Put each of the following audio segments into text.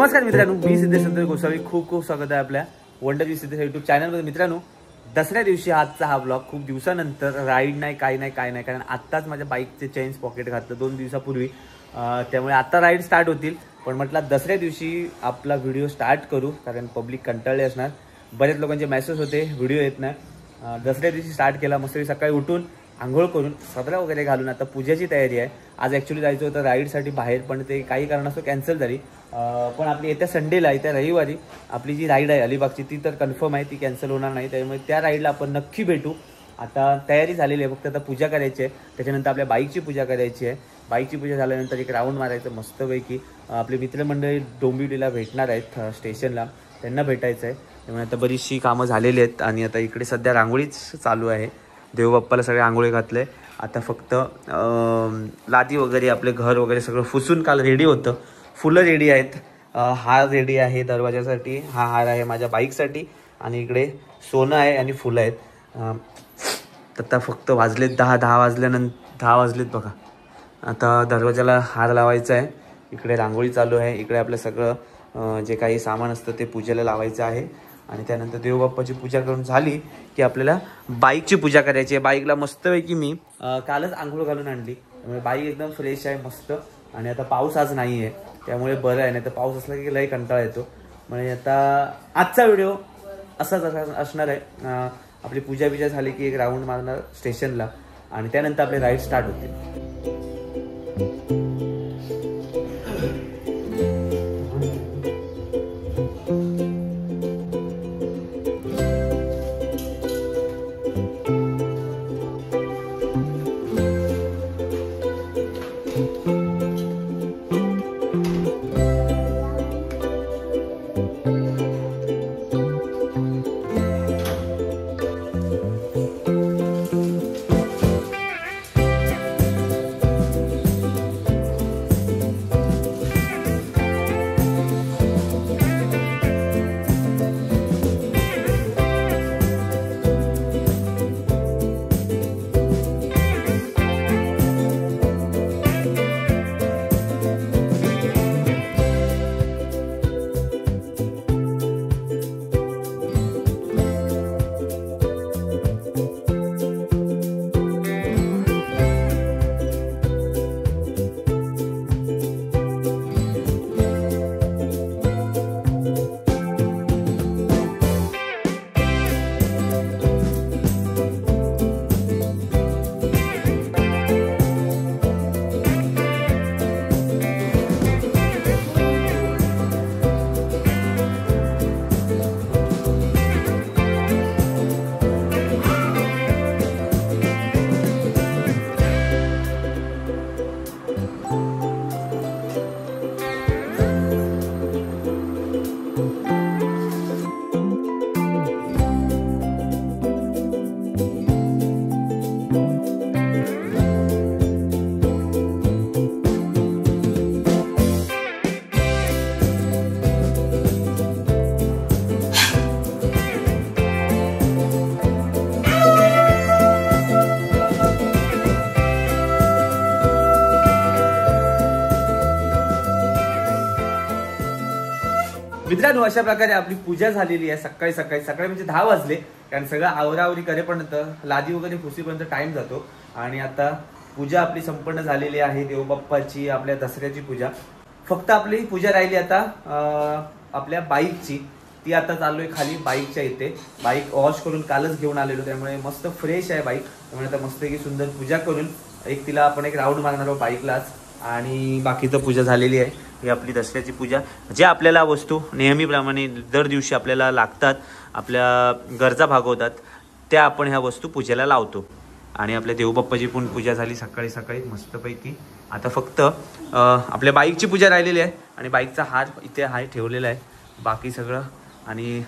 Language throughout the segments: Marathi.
नमस्कार मित्रांनो, मी सिद्धेश गोसावी. खूप खूप स्वागत आहे आपल्या वंडर विथ सिद्धेश यूट्यूब चॅनलमध्ये. मित्रांनो, दसऱ्या दिवशी आजचा हा ब्लॉग. खूप दिवसानंतर राईड नाही, काही नाही, कारण आत्ताच माझ्या बाईकचे चेन्स पॉकेट घातलं 2 दिवसापूर्वी. त्यामुळे आता राईड स्टार्ट होतील. पण म्हटलं दसऱ्या दिवशी आपला व्हिडिओ स्टार्ट करू, कारण पब्लिक कंटाळले असणार. बरेच लोकांचे मेसेज होते व्हिडिओ येत नाही. दसऱ्या दिवशी स्टार्ट केला. मस्त सकाळी उठून आंघोळ करून सदरा वगैरे घालून आता पूजेची तयारी आहे. आज ॲक्च्युली जायचं होतं राईडसाठी बाहेर, पण ते काही कारणास्तव कॅन्सल झाली. पण आपली येत्या संडेला, येत्या रविवारी आपली जी राईड आहे अलिबागची, ती तर कन्फर्म आहे, ती कॅन्सल होणार नाही. त्यामुळे त्या राईडला आपण नक्की भेटू. आता तयारी झालेली आहे, फक्त आता पूजा करायची आहे. त्याच्यानंतर आपल्या बाईकची पूजा करायची आहे. बाईकची पूजा झाल्यानंतर एक राऊंड मारायचं मस्तपैकी. आपले मित्रमंडळी डोंबिवलीला भेटणार आहेत स्टेशनला, त्यांना भेटायचं आहे. त्यामुळे आता बरीचशी कामं झालेली आहेत आणि आता इकडे सध्या रांगोळीच चालू आहे. देवबाप्पाला सगळे आंघोळी घातले. आता फक्त लादी वगैरे, आपले घर वगैरे सगळं पुसून काल रेडी होतं. फुलं रेडी आहेत, हार रेडी आहे दरवाजासाठी, हा हार आहे माझ्या बाईकसाठी, आणि इकडे सोनं आहे आणि फुलं आहेत. आता फक्त वाजलेत 10 वाजल्यानंतर 10 वाजलेत बघा. आता दरवाजाला हार लावायचा आहे. इकडे रांगोळी चालू आहे. इकडे आपलं सगळं जे काही सामान असतं ते पूजेला लावायचं आहे. आणि त्यानंतर देवबाप्पाची पूजा करून झाली की आपल्याला बाईकची पूजा करायची आहे. बाईकला मस्तपैकी मी कालच आंघोळ घालून आणली, त्यामुळे बाईक एकदम फ्रेश आहे मस्त. आणि आता पाऊस आज नाही आहे, त्यामुळे बरं आहे. नाही तर पाऊस असला की लई कंटाळा येतो. म्हणजे आता आजचा व्हिडिओ असाच असणार आहे. आपली पूजा बिजा झाली की एक राऊंड मारणार स्टेशनला, आणि त्यानंतर आपले राईड स्टार्ट होते. मित्रांनो, अशा प्रकारे आपली पूजा झालेली आहे. सकाळी म्हणजे 10 वाजले, कारण सगळं आवरावरी करेपर्यंत, लादी वगैरे पुसीपर्यंत टाइम जातो. आणि आता पूजा आपली संपन्न झालेली आहे. देवबाप्पाची, आपल्या दसऱ्याची पूजा. फक्त आपली पूजा राहिली आता आपल्या बाईकची. ती आता चाललोय खाली बाईकच्या इथे. बाईक वॉश करून कालच घेऊन आलेलो, त्यामुळे मस्त फ्रेश आहे बाईक. त्यामुळे आता मस्त की सुंदर पूजा करून तिला आपण एक राऊंड मारणार आहोत बाईकलाच. आणि बाकीचं पूजा झालेली आहे. ही आपली दसऱ्याची पूजा. जे आपल्याला वस्तू नेहमीप्रमाणे दर दिवशी आपल्याला लागतात, आपल्या गरजा भागवतात, त्या आपण ह्या वस्तू पूजेला लावतो. आणि आपल्या देवबाप्पाची पण पूजा झाली सकाळी मस्तपैकी. आता फक्त आपल्या बाईकची पूजा राहिलेली आहे. आणि बाईकचा हार इथे आहे ठेवलेला आहे. बाकी सगळं आणि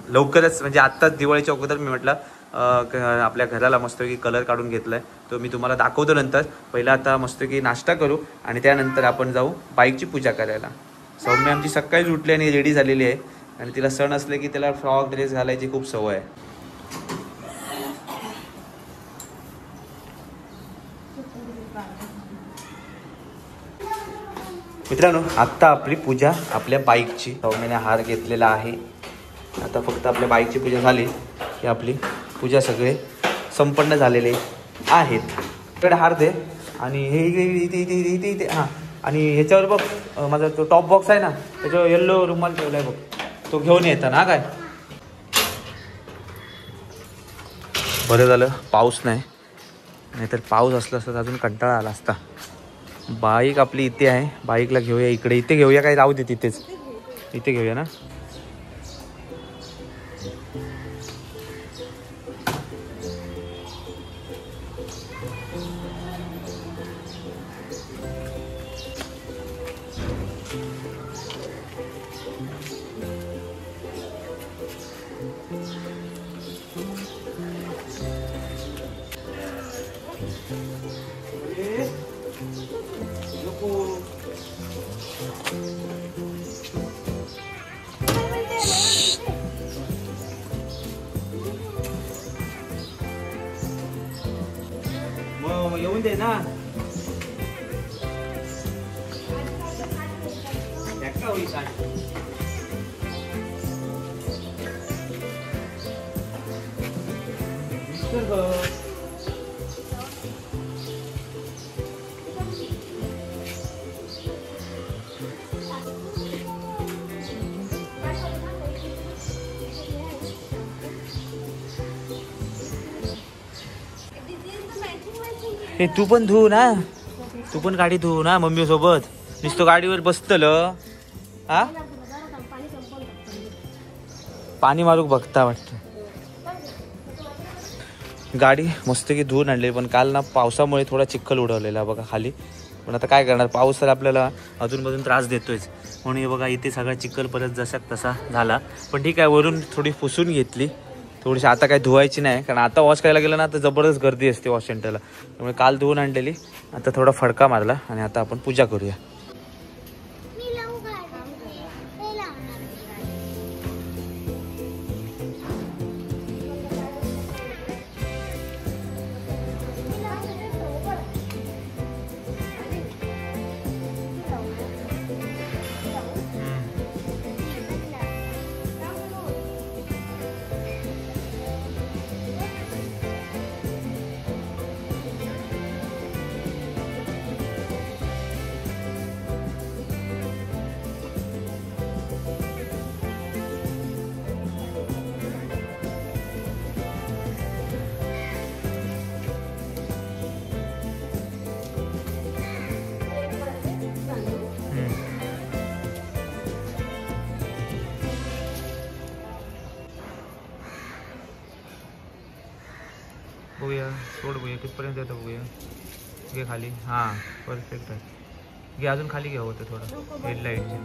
लवकरच, म्हणजे आत्ताच दिवाळीच्या अगोदर मी म्हटलं आपल्या घराला मस्तपैकी कलर काढून घेतलाय, तो मी तुम्हाला दाखवतो नंतर. पहिला आता मस्तपैकी नाश्ता करू आणि त्यानंतर आपण जाऊ बाईकची पूजा करायला. सौम्य आमची सकाळीच उठली आणि रेडी झालेली आहे. आणि तिला सण असले की त्याला फ्रॉक ड्रेस घालायची खूप सवय आहे. मित्रांनो आत्ता आपली पूजा आपल्या बाईकची सौम्याने हार घेतलेला आहे. आता फक्त आपल्या बाईकची पूजा झाली की आपली पूजा सगळे संपन्न झालेले आहेत. इकडे हार दे आणि हे इथे हां. आणि ह्याच्यावर बघ माझा तो टॉप बॉक्स आहे ना त्याच्यावर येल्लो रुमाल ठेवला आहे बघ, तो घेऊन येतं ना. काय बरं झालं पाऊस नाहीतर पाऊस असला असता अजून कंटाळा आला असता. बाईक आपली इथे आहे, बाईकला घेऊया इकडे. इथे घेऊया काय राहू दे तिथेच, इथे घेऊया ना. येऊन दे ना. हे तू पण धुवू ना, तू पण गाडी धुवू ना मम्मी सोबत. नुसतं गाडीवर बसतल हा, पाणी मारूक बघता वाटतं. गाडी मस्त की धुवून आणली, पण काल ना पावसामुळे थोडा चिखल उडवलेला बघा खाली. पण आता काय करणार, पाऊस तर आपल्याला अजूनमधून त्रास देतोयच. म्हणून हे बघा इथे सगळा चिखल परत जसा तसा झाला. पण ठीक आहे, वरून थोडी पुसून घेतली थोडीशी. आता काय धुवायची नाही, कारण आता वॉश करायला गेलं ना तर जबरदस्त गर्दी असते वॉश सेंटरला. त्यामुळे काल धुवून आणलेली, आता थोडा फडका मारला आणि आता आपण पूजा करूया. बघूया, सोड बघूया कितपर्यंत येतं बघूया. घे खाली, हां परफेक्ट आहे. घे अजून खाली घ्या होतं थोडं हेडलाईटचे.